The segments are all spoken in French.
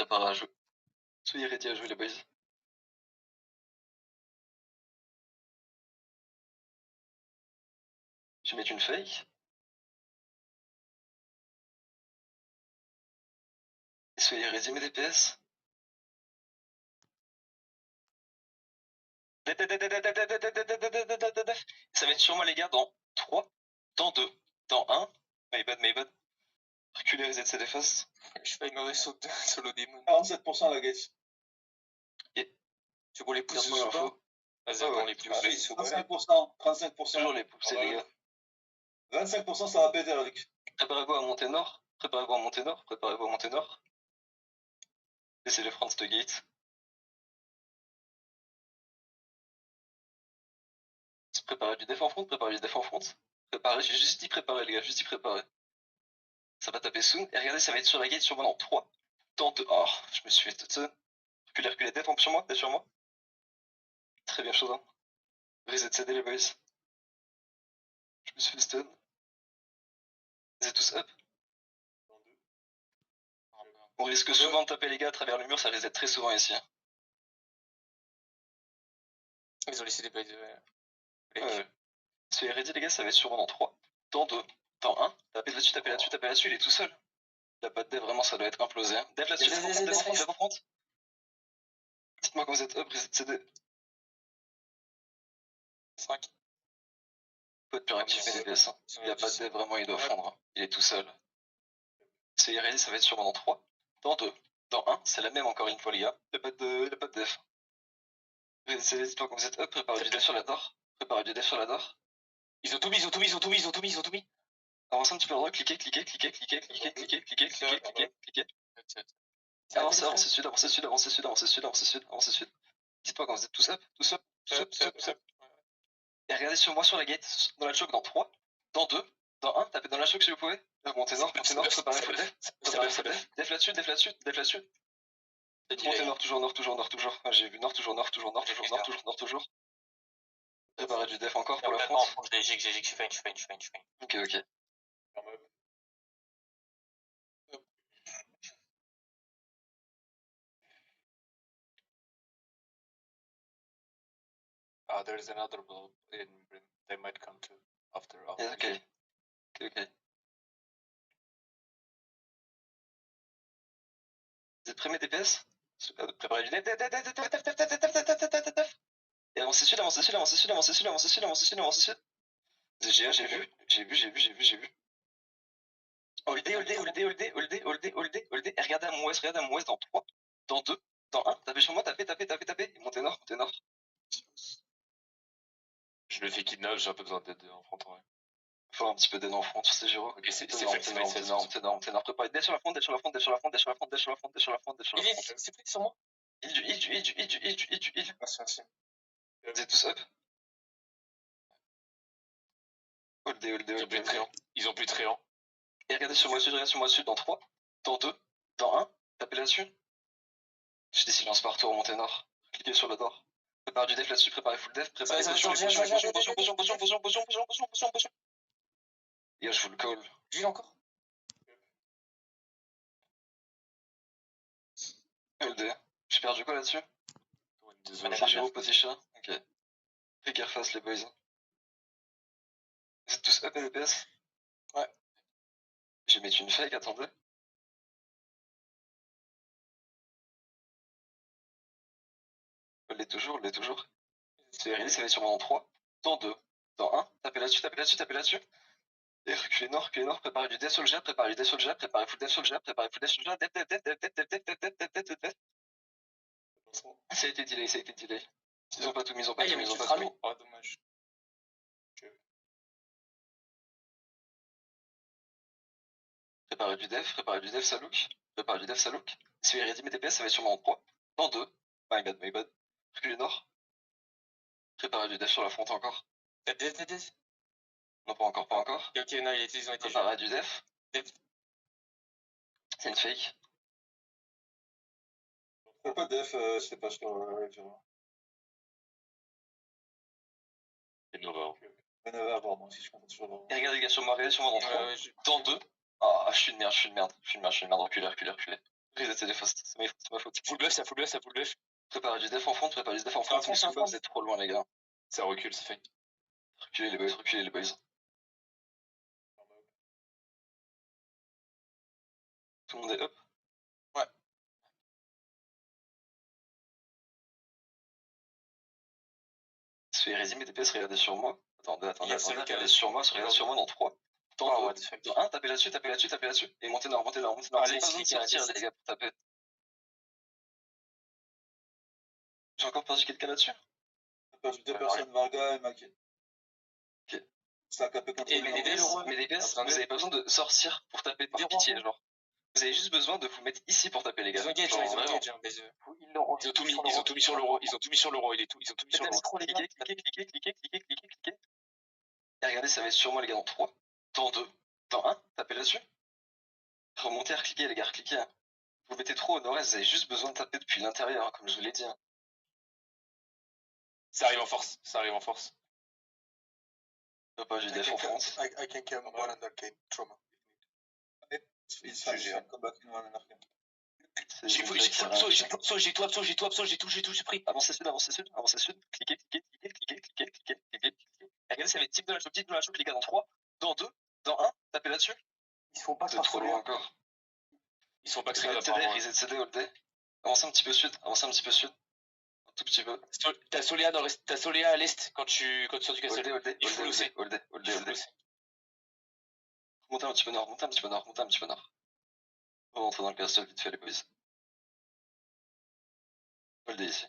préparez à jouer. Soyez ready à jouer les boys. Je vais mettre une fake. Et soyez ready mes DPS. Ça va être sur moi les gars dans 3, dans 2, dans 1. My bad. Reculez les ZCD fast. Je fais une solo démon. 47% la gate. Tu vois les pouces Moi l'info. Vas-y, Ouais, attends, ouais. les pouces. 35%. Toujours les poussés les gars. 25% ça va péter Eric. Préparez-vous à monter nord. Préparez-vous à monter nord. Laissez les France de gate. Préparez du def en front. Préparez, j'ai juste dit préparer les gars, juste dit préparer. Ça va taper soon. Et regardez, ça va être sur la gate sur moi dans 3. Dans 2. Oh, je me suis fait tout seul. Reculez, def sur moi. Très bien, chose. Reset CD les boys. Je me suis fait stun. Vous êtes tous up. On risque souvent de taper les gars à travers le mur, ça reset très souvent ici. Ils ont laissé des bails de... Soyez ready les gars, ça va être sûrement dans 3, dans 2, dans 1. Tapez là-dessus, il est tout seul. Il a pas de dev, vraiment ça doit être implosé. Hein. Dev là-dessus, dev en front. Dites-moi quand vous êtes up, reset CD. 5. Faut être plus réactif mes DPS. Hein. Il a pas de dev, vraiment il doit fondre. Hein. Il est tout seul. Soyez ready, ça va être sûrement dans 3, dans 2, dans 1. C'est la même encore une fois les gars. Il a pas de dev. Dites-moi quand vous êtes up, préparez du dev sur la door. Ils ont tout mis. Avancez un petit peu à droite, cliquez. Avancez sud. Dites-moi quand vous êtes tous up. Et regardez sur moi sur la gate, dans la choke dans 3, dans 2, dans 1, tapez dans la choke si vous pouvez. Montez nord, préparez full def. Def là-dessus. Montez nord, toujours. Ah, j'ai vu nord, toujours. Préparez du def encore pour la France. J'ai fait. Ok. There's another blow in they might come to after. Yeah, ok. Vous êtes prêts mes DPS? Préparez du def. Et avancez sud. GA, j'ai vu. Holdé. Et regardez à mon ouest dans 3, dans 2, dans 1. Tapez sur moi, tapez. Et montez nord. Je le fais kidnap, j'ai un peu besoin d'aide en front. Ouais. Faut un petit peu d'aide en front sur ces gyros. Ok, c'est énorme. Préparez def sur la front. Il est pris sur moi. Il du. Vous êtes tous up? Holdé. Ils ont plus de tréant. Et regardez sur moi sud dans 3, dans 2, dans 1. Tapez là-dessus. J'ai des silences partout, remontez nord. Cliquez sur le nord. Préparez du def là-dessus, préparez full def. Potion. Et je vous le call. J'ai encore. LD. J'ai perdu quoi là-dessus? Désolé. Gyro position. Ok. Fais gaffe face les boys. Vous êtes tous up LPS? Ouais. Je vais mettre une fake, attendez. L'est toujours. C'est RD, ça va être sûrement dans 3, dans 2, dans 1. Tapez là-dessus. Et reculez nord. Préparez du def sur le jet, préparez full def sur le jet. Def. Ça a été delay. Ils ont pas tout mis. Oh, dommage. Préparez du def, ça look. Si vous avez ready mes DPS, ça va être sûrement dans 3, dans 2. My bad. Reculez nord. Préparez du def sur la front encore. Non, pas encore. Ok, non, ils ont été. Préparez du def. C'est une fake. Fais pas de def, c'est pas sur C'est Nova. Nova à bord, moi aussi je compte sur Nova. Et regardez les gars sur moi, dans 3, dans 2. Ah, je suis une merde. Reculez. Reset TD fast, c'est ma faute. Full bluff, ça full bluff, ça full bluff. Préparez du def en front, préparez du def en front. Front, Vous front. êtes trop loin, les gars. Ça recule, c'est fait. Reculez les boys, reculez les boys. Tout le monde est up. Ouais. Se fait hérésie, mes DPS, regardez sur moi. Attendez, Il y a cinq regardez cas. sur moi dans 3. Dans Oh, 2, what the fuck. dans 1, tapez là-dessus, tapez là-dessus, tapez là-dessus. Et montez nord, montez nord, montez nord. Allez, Vous avez pas besoin de cliquez, sortir, allez, les gars, pour taper. J'ai encore perdu quelqu'un là-dessus. J'ai perdu 2 personnes, Varga et Maki. Ok. C'est un KP contre Et mes DPS, vous avez pas besoin de sortir pour taper par pitié, genre. Vous avez juste besoin de vous mettre ici pour taper, les gars. Ils ont engage, Genre, ils ont vraiment. engage, hein, mais ils ont tout mis sur l'euro, ils ont tout mis sur l'euro, il est tout, ils ont tout mis sur l'euro. Cliquez. Et regardez, ça va être sur moi, les gars, dans 3, dans 2, dans 1, tapez là-dessus. Remontez, recliquez, les gars, recliquez. Hein. Vous mettez trop au nord-est, vous avez juste besoin de taper depuis l'intérieur, hein, comme je vous l'ai dit. Hein. Ça arrive en force, ça arrive en force. Pas, j'ai def en France. I can kill one under Arcane Trauma. It's fine, you can come back in one and arcane. J'ai tout, j'ai pris. Avancez sud. Cliquez. Regardez, ça va être type de la choc, les gars, dans 3, dans 2, dans 1, tapez là-dessus. Ils se font pas C'est trop loin encore. Ils sont pas que ça Reset CD, all day. Avancez un petit peu sud. Un tout petit peu. T'as Soléa à l'est quand tu sors du castle. All day. Montez un petit peu nord. On va rentrer dans le castle vite fait, les boys. All day ici.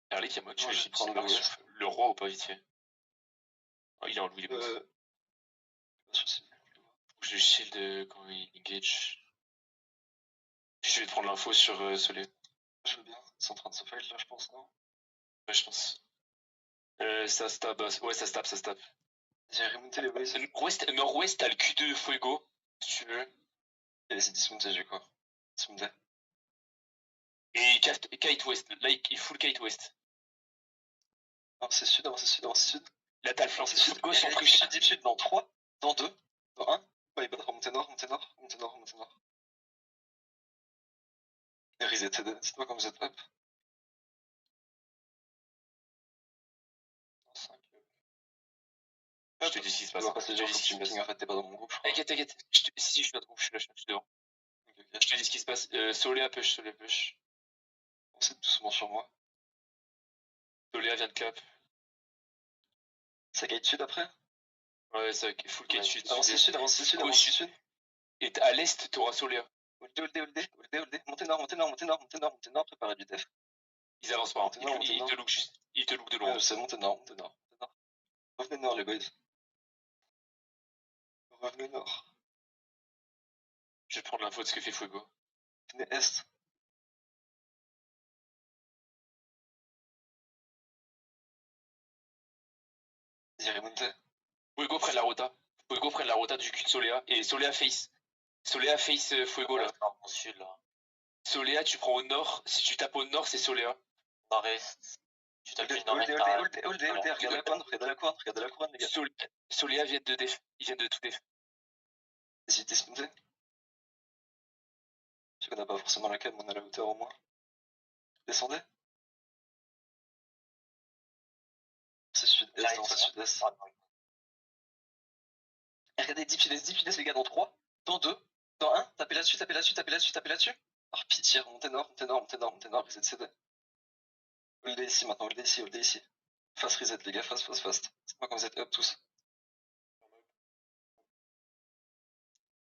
Perlé qui a mode, Ouais, je vais prendre le roi ou pas vite fait. Oh, il est en Louis les boss. Pas de soucis. Je shield quand il engage. Je vais te prendre l'info sur Solé. Je veux bien. Ils sont en train de se fight là, je pense, non? Ouais, je pense. Ça stab, ouais, ça stab. J'ai remonté les boys. Nord-ouest, t'as le Q2 Fuego, si tu veux. Et c'est dismonté, j'ai quoi? Dismonté. Et Kite West, là il full Kite West. Avancez sud. Là t'as le flanc sud gauche en Deep sud dans 3, dans 2, dans 1. Ouais, pas de remonter nord. Et reset TD, dites-moi quand vous êtes up. 5. Je te dis ce qui se passe. Tu vas passer genre, faut que tu me ping, en fait, t'es pas dans mon groupe, je crois. T'inquiète. Si, je suis dans ton groupe, je suis dehors. Ok. Je te dis ce qui se passe. Soléa push. Avancez doucement sur moi. Soléa vient de cap. Ça gate sud après? Ouais, ça full Kite sud. Avancez sud. Et à l'est, t'auras Soléa. Hold day. Montez nord, préparez du def. Ils avancent pas. Montez Ils nord. te look juste. Ils te look de Ouais, loin. je sais, montez nord. Revenez nord, les boys. Revenez nord. Je vais prendre l'info de ce que fait Fuego. Venez est. Vas-y, remontez. Fuego prenne la rota du cul de Soléa. Et Soléa face Fuego là. Au sud là. Soléa, tu prends au nord. Si tu tapes au nord, c'est Soléa. Nord-est. Tu tapes le nord-est. Hold day. Regardez la couronne, les gars. Soléa vient de def. Ils viennent de tout def. Vas-y, dismontez. Je sais qu'on n'a pas forcément la cam, on a la hauteur au moins. Descendez. C'est sud-est. Et regardez, deep sud-est, les gars, dans 3, dans 2, dans 1, tapez là-dessus. Par pitié, remontez nord, reset CD. Hold day ici maintenant, hold day ici. Fast reset, les gars, fast. Dites-moi quand vous êtes up tous.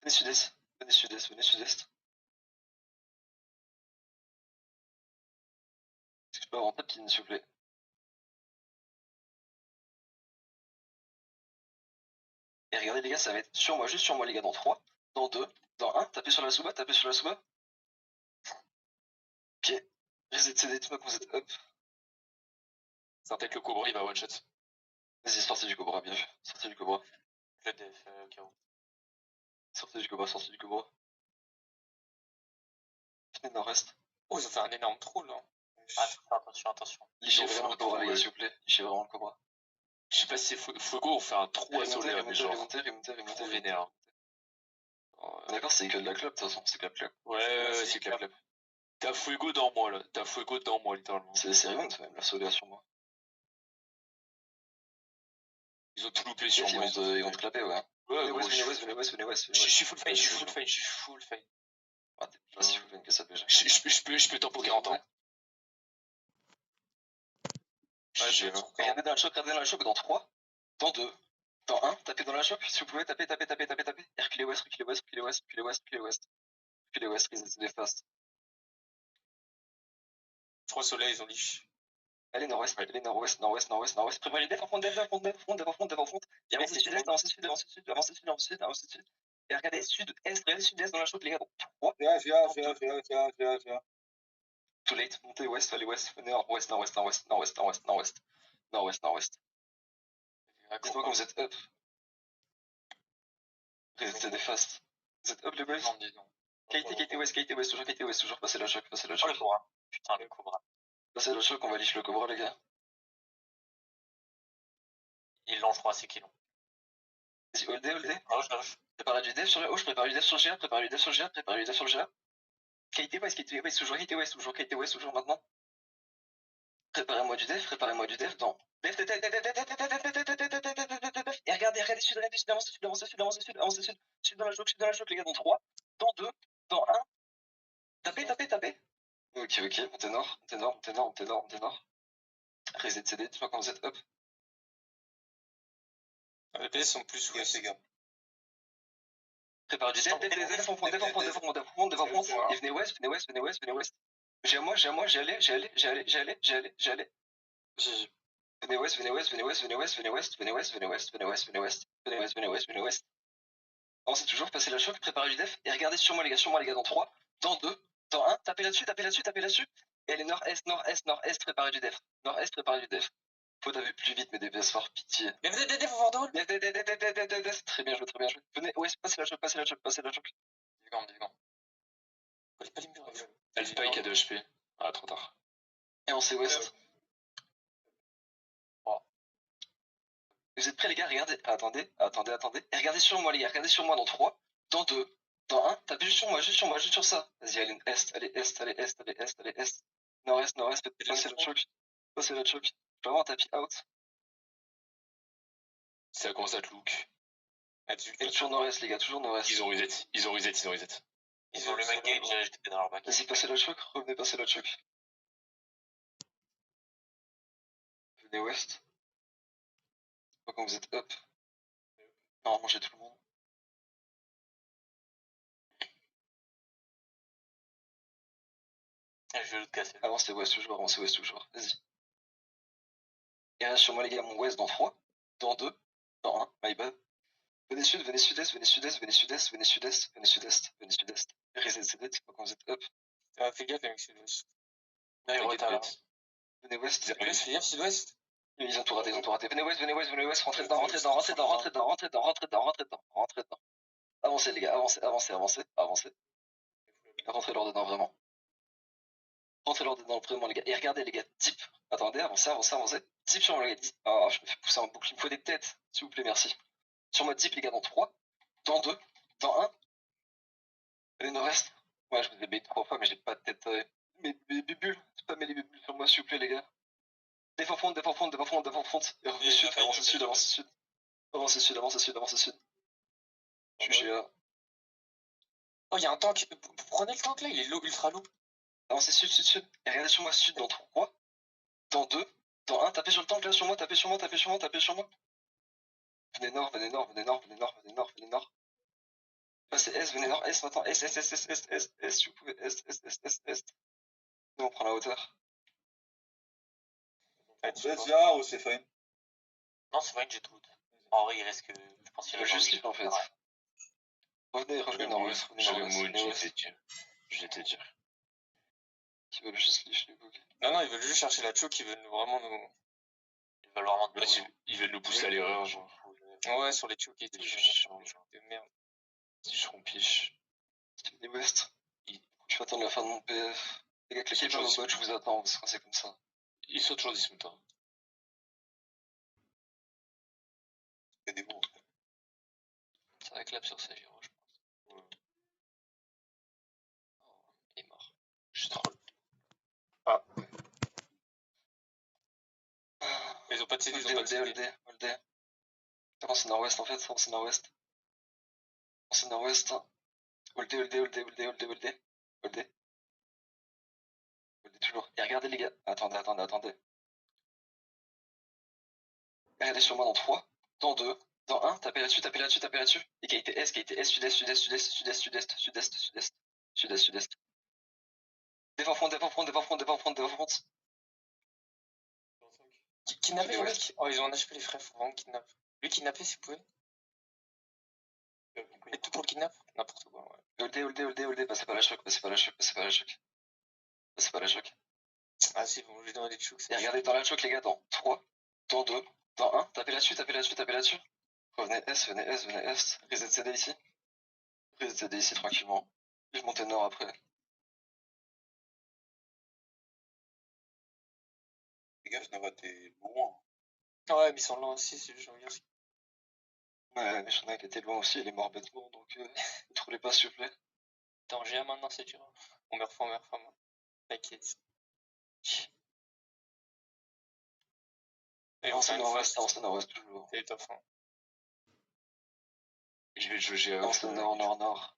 Venez sud-est. Est-ce que je peux avoir un tapin, s'il vous plaît? Et regardez, les gars, ça va être sur moi, juste sur moi, les gars, dans 3, dans 2, dans 1, tapez sur la Suba. Ok. Reset CD, dites-moi quand vous êtes up. Ça peut-être le Cobra, il va one shot. Vas-y, sortez du Cobra, bien vu. Sortez du Cobra. Je def, KO. Sortez du Cobra. Venez nord-est. Oh, ils ont fait un énorme trou là. Attention. Lichez vraiment le Cobra, les gars, s'il vous plaît. Lichez vraiment le Cobra. Je sais pas si c'est Fuego, on fait un trou à Soléa, mais genre. Remontez. Trop vénère. D'accord, c'est que de la club, de toute façon, c'est clap clap. Ouais, c'est clap clap. T'as Fuego dans moi, là. T'as Fuego dans moi, littéralement. C'est Revent, même, la Solea sur moi. Ils ont tout loupé sur Ils moi. vont te clapper, ouais. Ouais, Venez gros, West, venez West, venez West, venez West. je suis full fine, je suis full fine, je suis full fine. Ah, t'es pas si full que ça déjà. Je peux tempo 40 ans. Ouais, Regardez dans le choc dans 3, dans 2, dans 1, tapez dans la choc, si vous pouvez, tapez. Et reculez West, reculez West, reculez West, reculez West, reculez West. Reculez West, resetez fast. 3 soleils, ils ont liche. Allez nord-ouest, allez nord-ouest. Préparez les def en front, def en front. Et avancez sud-est, avancez sud. Et regardez sud-est dans la choc, les gars. 3, Viens. too late, montez ouest, allez ouest, nord-ouest. Dites-moi quand vous êtes up. Resetez fast. Vous êtes up les boys? KT West, toujours passer la choc. Oh le Cobra. Putain, le Cobra. Passez la choc, on va liche le Cobra, les gars. Ils l'ont, je crois, c'est qu'ils l'ont. Vas-y, hold. Gauche. Préparez du dev sur la hoche, préparez du dev sur le GA. KT West, toujours maintenant. Préparez-moi du dev dans. Et regardez, sud, avancez sud. Sud dans la choc, les gars, dans 3, dans 2, dans 1. Tapez. Ok, montez nord. Reset CD, dites-moi quand vous êtes up. Les PS sont plus ouest, les gars. Préparez du dev en front. Et venez ouest. J'ai à moi, j'y allais. Venez ouest. Avancez toujours, passez la choc, préparez du def, et regardez sur moi les gars, dans 3, dans 2, dans 1, tapez là-dessus. Et allez nord-est, préparez du def. Faut taper plus vite, mais des PS fort, pitié. Mais vous êtes des faut voir drôle. Très bien joué. Venez, ouest, passez la choc. Évidemment. Pas les murs. Elle spike à 2 HP. Ah, trop tard. Et on sait ouest. Vous êtes prêts les gars? Regardez, attendez. Et regardez sur moi les gars, dans 3, dans 2, dans 1, tapez juste sur ça. Vas-y, allez est. Nord-est, passez la choc. Je peux avoir un tapis out. Ça commence à te look. Et toujours nord-est les gars, Ils ont reset. Ils ont le même gauge, j'étais dans leur back. Vas-y, passez la choc, revenez passer la choc. Venez ouest. Quand vous êtes up. Normalement j'ai tout le monde. Je vais le casser. Avancez ouest toujours. Vas-y. Et reste sur moi les gars, mon ouest dans 3, dans 2, dans 1, my bad. Venez sud-est. Reset CD, c'est pas quand vous êtes up. Fais gaffe avec sud-ouest. Venez ouest. Fais gaffe sud-ouest. Ils ont tout raté. Venez ouest, rentrez dedans. Avancez les gars, avancez. Rentrez leur dedans vraiment. Les gars. Et regardez les gars, deep. Attendez, avancez. Deep sur moi les gars. Ah, je me fais pousser un boucle, il me faut des têtes. S'il vous plaît, merci. Sur moi deep les gars, dans 3, dans 2, dans 1. Allez, nord-est. Ouais, je vous ai bait 3 fois, mais j'ai pas de tête. Mais bulles, c'est pas mes bulles sur moi, s'il vous plaît, les gars. Défends front. Et revenez sud, avancez sud. Je suis GA. Oh, il y a un tank. Prenez le tank là, il est ultra low. Avancez sud. Et regardez sur moi sud dans 3, dans 2, dans 1. Tapez sur le tank là, sur moi. Venez nord. Passez S, venez nord, S maintenant. S, si vous pouvez. S. Nous, on prend la hauteur. Viens ou c'est fine? Non, c'est fine, j'ai tout. En vrai, il reste que. Je pense qu'il Il va juste slip en fait. Revenez nord-ouest. J'avais mood, je vais te dire. Qui veulent juste slip, les bugs. Non, ils veulent juste chercher la choke, ils veulent vraiment nous. Ils veulent vraiment Ils veulent nous pousser à l'erreur, genre. Ouais, sur les chokes et tout. De merde. Ils seront piches. Venez ouest. Je vais attendre la fin de mon PF. Les gars, cliquez pas mon bot, je vous attends, parce que c'est comme ça. Ils sont toujours dismutants. Il y a des mots. Ça réclame sur Sagiro, je pense. de CD, ils All ont pas de day, all CD. day, all day. Avance nord-ouest en fait, avance nord-ouest. Avance nord-ouest. All day, all day, all day, all day, all day, all day. All day. All day toujours. Et regardez les gars. Attendez. Regardez sur moi dans 3, dans 2, dans 1. Tapez là-dessus. Et qualité S, sud-est, sud-est. Défends front. Kidnapper les Ouais. mecs. Oh, ils ont un HP les frères, faut vraiment kidnap. Lui kidnapper si vous pouvez. Et tout pour le kidnap. N'importe quoi, ouais. All day. Passez pas la choc. Ah c'est bon, je vais donner des chouks. Et regardez dans la choc les gars, dans 3, dans 2, dans 1. Tapez là-dessus. Revenez S. Reset CD ici. Tranquillement. Je monte nord après. Les gars, Nava, t'es loin. Ouais, mais ils sont là aussi, je regarde. Ouais, mais Shona qui était loin aussi, il est mort bêtement, donc ne trouvez pas s'il vous plaît. Attends, GA maintenant c'est dur. On meurt fort. T'inquiète. Et on Avance fait une nord-ouest fast. toujours. C'est top 1. Je vais jouer GA. Avance nord.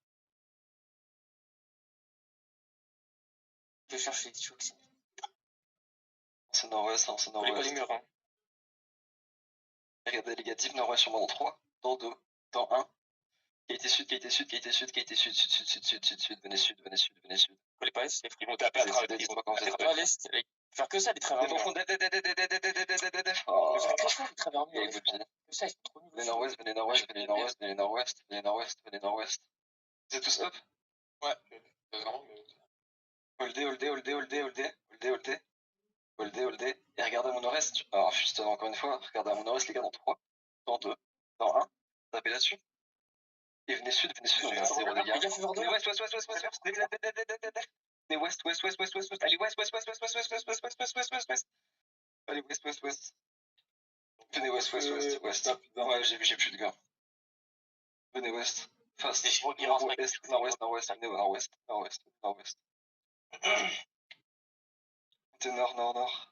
Je vais chercher les chouks. Avance nord-ouest. Faut les coller murs, hein. Regardez les gars, deep nord-ouest sur moi dans 3, dans 2, dans 1. Qualité sud. Venez sud. Faut les passer, Ils vont taper à travers les à l'est. Faire que ça, les travers murs. Défends Faire que ça, les travers murs. Que ça, ils sont trop nuls. Venez nord-ouest. Vous êtes tous up? Ouais. All day. Et regardez à mon nord-est. Alors, juste encore une fois, regardez à mon nord-est, les gars, dans 3, dans 2, dans 1. Tapez là-dessus. Et venez sud, on est à 0 dégâts. Venez ouest. Venez ouest. Allez, ouest. Allez, ouest. Venez ouest. Ouais, j'ai plus de gars. Venez ouest. Fast. Nord-ouest. Venez nord-ouest. Montez nord.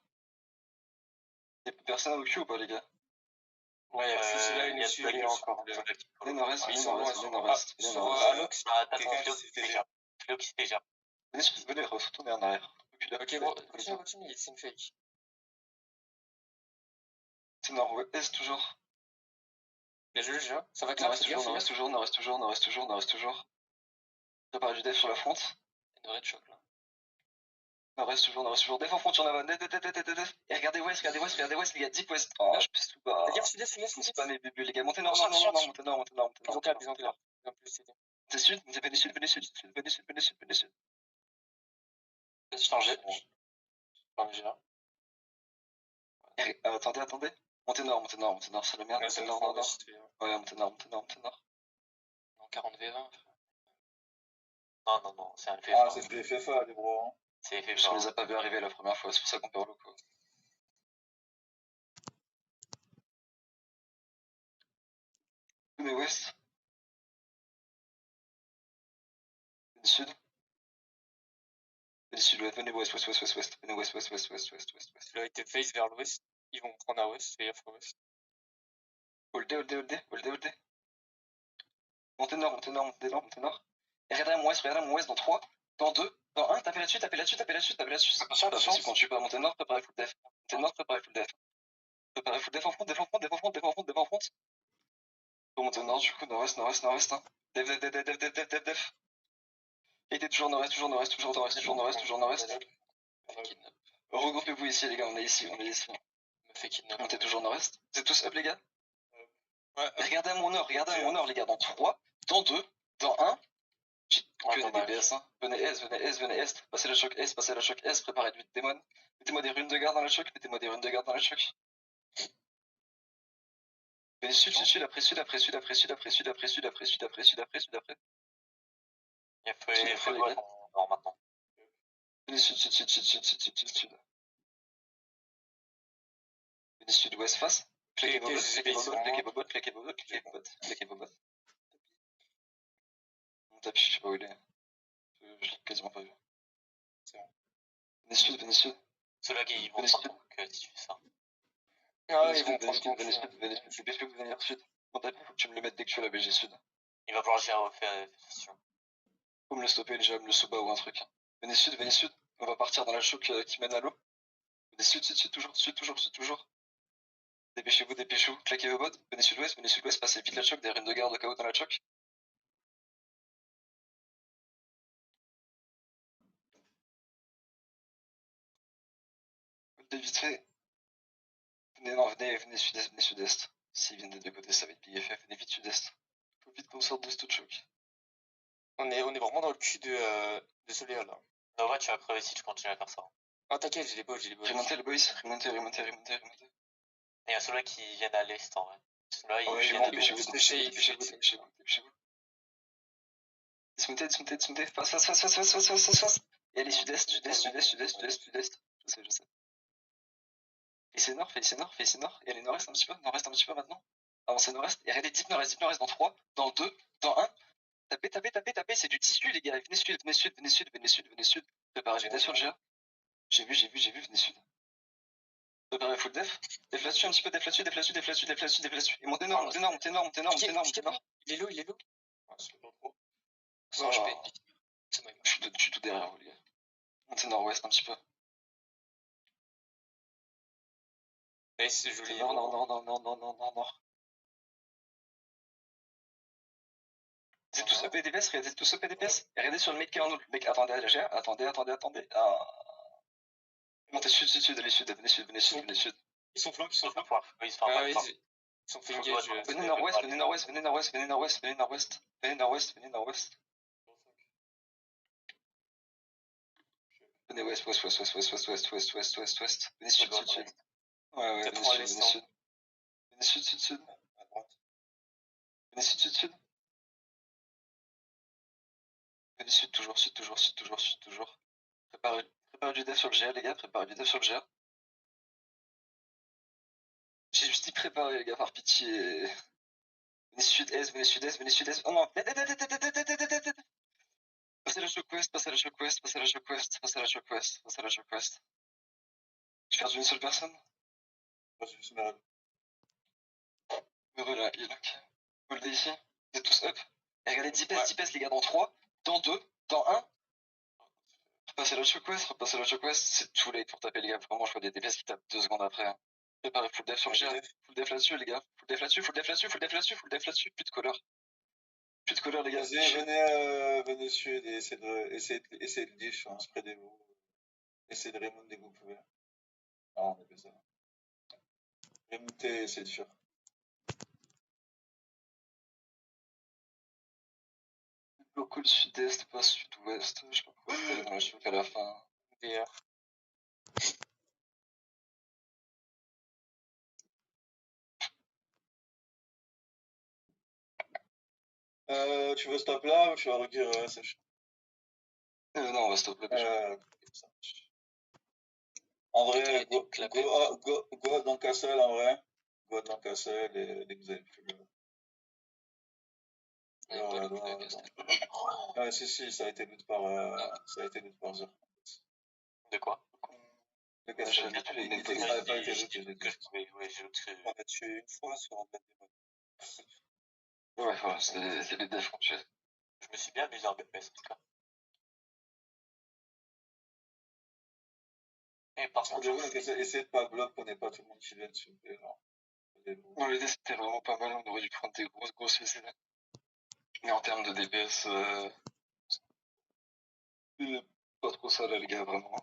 Y'a personne au cul ou pas, les gars? Ouais, c'est là, une dessus, il y a encore. Venez nord-est. Sur Alox. Flox déjà. Venez, retournez en arrière. Ok, bon, continue, c'est une fake. C'est nord-ouest toujours. Bien joué, déjà. Ça va clap, Nord-est toujours. Prépare du def sur la front. Il y a une choc là. Nord-est toujours. Def en front sur la vanne. Et regardez ouest, les gars, deep ouest. Oh, je pisse tout bas. Regarde, sud-est. C'est pas mes bébés, les gars. Montez nord. Ils ont clap. Ils ont plus CD. Montez sud, venez sud. Vas-y, changer. Attendez. Montez nord, c'est la merde. Montez nord. Ouais, montez nord. Non, 40 V20. Non, c'est un Ah, FFA. c'est le FFA, les bros. Hein. C'est Je FFA. les ai pas vu arriver la première fois, c'est pour ça qu'on perd le coup. Venez ouest. Venez sud. Venez ouest. Venez ouest. Là, été face vers l'ouest. Ils vont prendre à ouest, et à ouest. All day. Montez nord. Et regardez à mon ouest dans 3, dans 2, dans 1. Tapez là-dessus. Attention. Quand tu vas monter nord, préparez full def. Préparez full def en front. Faut monter nord du coup, nord-ouest. Hein. Def. Et t'es toujours nord-ouest. Regroupez-vous ici les gars, on est ici. Me fait kidnapper. Montez toujours nord-est. Vous êtes tous up les gars? Ouais. Regardez à mon nord les gars, dans 3, dans 2, dans 1. J'ai que des DPS, hein. Venez est. Passez la choc S, préparez du démon. Mettez-moi des runes de garde dans la choc. Venez sud, après. Il faut le nord maintenant. Venez sud. Venez sud-ouest face. Claquez vos bottes. Mon tapis, je sais pas où il est. Je l'ai quasiment pas vu. C'est bon. Venez sud. Ceux-là qui vont Venez pas sud. donc si tu fais ça. Ah, Venez ils vont sud, prendre ton venez cul. sud, venez sud, BG sud, venir sud. Quand t'as faut que tu me le mettes dès que tu as la BG sud. Il va falloir gérer faire attention. Faut me le stopper déjà, me le soba ou un truc. Venez sud, on va partir dans la choc qui mène à l'eau. Venez sud, toujours. Dépêchez-vous, claquez vos bottes. Venez sud-ouest, passez vite la choc, des runes de garde au cas où dans la choc. Vite fait. Venez sud-est. S'ils viennent des deux côtés, ça va être big FF. Venez vite sud-est. Faut vite qu'on sorte de cette choc. On est vraiment dans le cul de Soléa là. Nova, tu vas crever si tu continues à faire ça. Ah, t'inquiète, j'ai les boys. Remontez les boys, remontez. Il y a ceux-là qui viennent à l'est en vrai. Ceux-là, Ouais, ils viennent à l'est. dépêchez-vous. Dismontez, face. Et allez sud-est. Je sais. Facez nord. Et allez nord-est un petit peu maintenant. Avancez nord-est. Et arrêtez deep nord-est dans 3, dans 2, dans 1. Tapez, c'est du tissu les gars. Venez sud. Préparez du death sur le GA. J'ai vu, venez sud. Préparez full def. Def là-dessus un petit peu, def là-dessus. Et montez nord. Il est low. Ah, c'est pas trop. Sans HP. Je suis tout derrière vous les gars. Montez nord-ouest un petit peu. Et c'est joli. Nord. C'est tous OP DPS, regardez tous OP DPS. Et regardez sur le mec qui est en nous. Le mec, attendez à la GA, attendez. Ah. Montez sud, allez sud, venez sud. Ils sont flancs. Ils sont flancs. Ils sont fait engage. Venez nord-ouest. Venez ouest. Venez sud. Ouais, venez sud. Venez sud. À droite. Venez sud. Venez sud, toujours. Préparez du dev sur le GA, les gars, J'ai juste dit préparer, les gars, par pitié. Venez sud-est. Oh non, passez la choc ouest. Je perds une seule personne. Moi, je suis malade. Me voilà, il est lock. Hold ici. Vous êtes tous up. Et regardez 10 PS, les gars, dans 3, dans 2, dans 1. Repassez la choc ouest. C'est too late pour taper, les gars. Vraiment, je vois des DPS qui tapent 2 secondes après. Hein. Préparez full def sur le GA. Full def là-dessus, les gars. Full def là-dessus. Plus de colère, les gars. Vas-y, venez sud et essayez de dish, hein, spreadez-vous. Essayez de remonter dès que vous pouvez. Ah, on a fait ça. Remontez, essayez de fuir. Local sud-est, pas sud-ouest. Je sais pas pourquoi je dans la choc à la fin. VR. Tu veux stop là ou tu vas reculer SH? Non, on va stopper là. Ça marche. En vrai, go dans Castle en vrai. Go dans Castle et dès que vous avez plus le. Ouais, si, ça a été loot par Zerk. De quoi? Le Castle. Il n'avait pas été loot. On a tué une fois sur un bête de mode. Ouais, c'est les devs qu'on tue. Je me suis bien amusé en BPS en tout cas. Et par contre, essayez de pas bloc qu'on n'ait pas tout le monde qui vienne s'il vous plaît. Non, l'idée c'était vraiment pas mal, on aurait dû prendre des grosses VC. Mais en termes de DPS, pas trop ça là les gars, vraiment.